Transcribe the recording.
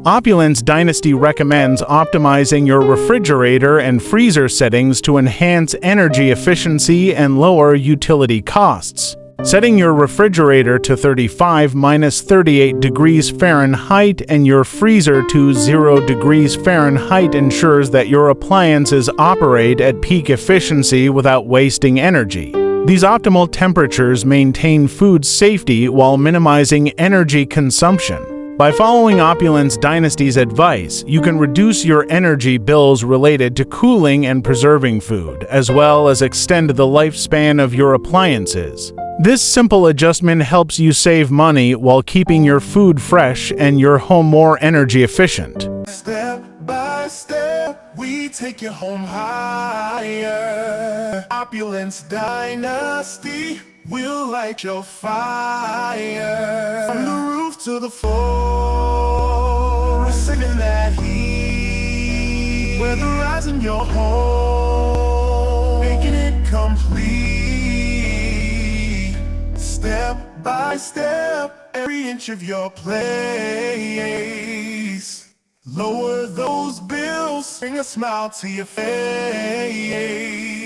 Opulence Dynasty recommends optimizing your refrigerator and freezer settings to enhance energy efficiency and lower utility costs. Setting your refrigerator to 35-38 degrees Fahrenheit and your freezer to 0 degrees Fahrenheit ensures that your appliances operate at peak efficiency without wasting energy. These optimal temperatures maintain food safety while minimizing energy consumption. By following Opulence Dynasty's advice, you can reduce your energy bills related to cooling and preserving food, as well as extend the lifespan of your appliances. This simple adjustment helps you save money while keeping your food fresh and your home more energy efficient. Step by step, we take you home higher. Opulence Dynasty, we'll light your fire. From the roof to the floor, we're sending that heat. We're the rise in your home, making it complete. Step by step, every inch of your place. Lower those bills, bring a smile to your face.